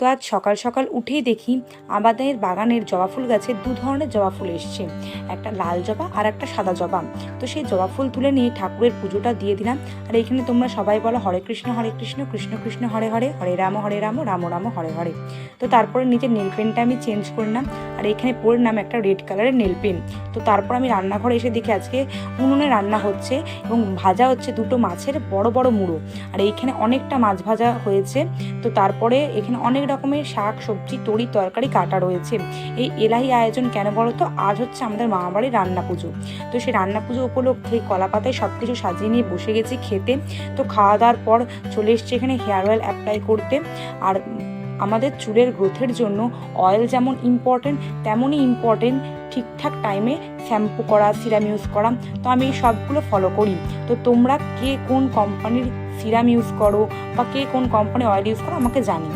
তো আজ সকাল সকাল উঠেই দেখি আমাদের বাগানের জবা ফুল গাছে দু ধরনের জবা ফুল এসছে, একটা লাল জবা আর একটা সাদা জবা। তো সেই জবা ফুল তুলে নিয়ে ঠাকুরের পুজোটা দিয়ে দিলাম। আর এইখানে তোমরা সবাই বলো হরে কৃষ্ণ কৃষ্ণ কৃষ্ণ হরে হরে, হরে রাম রাম রাম হরে হরে। তো তারপরে নিজের নেল পেনটা আমি চেঞ্জ করলাম, আর এখানে পরলাম একটা রেড কালারের নেল পেন। তো তারপর আমি রান্নাঘরে এসে দেখি আজকে উনুনে রান্না হচ্ছে এবং ভাজা হচ্ছে দুটো মাছের বড় বড় মুড়ো। আর এইখানে অনেকটা মাছ ভাজা হয়েছে। তো তারপরে এখানে অনেক রকমের শাক সবজি তরি তরকারি কাটা রয়েছে। এই এলাহি আয়োজন কেন বলো তো, আজ হচ্ছে আমাদের মামাবাড়ির রান্না পুজো। তো সেই রান্না পুজো উপলক্ষে কলা পাতায় সব কিছু সাজিয়ে নিয়ে বসে গেছি খেতে। তো খাওয়া দাওয়ার পর চলে এসছে এখানে হেয়ার অয়েল অ্যাপ্লাই করতে। আর আমাদের চুলের গ্রোথের জন্য অয়েল যেমন ইম্পর্টেন্ট, তেমনই ইম্পর্টেন্ট ঠিকঠাক টাইমে শ্যাম্পু করা, সিরাম ইউজ করা। তো আমি এই সবগুলো ফলো করি। তো তোমরা কে কোন কোম্পানির সিরাম ইউজ করো বা কে কোন কোম্পানির অয়েল ইউজ করো আমাকে জানিও।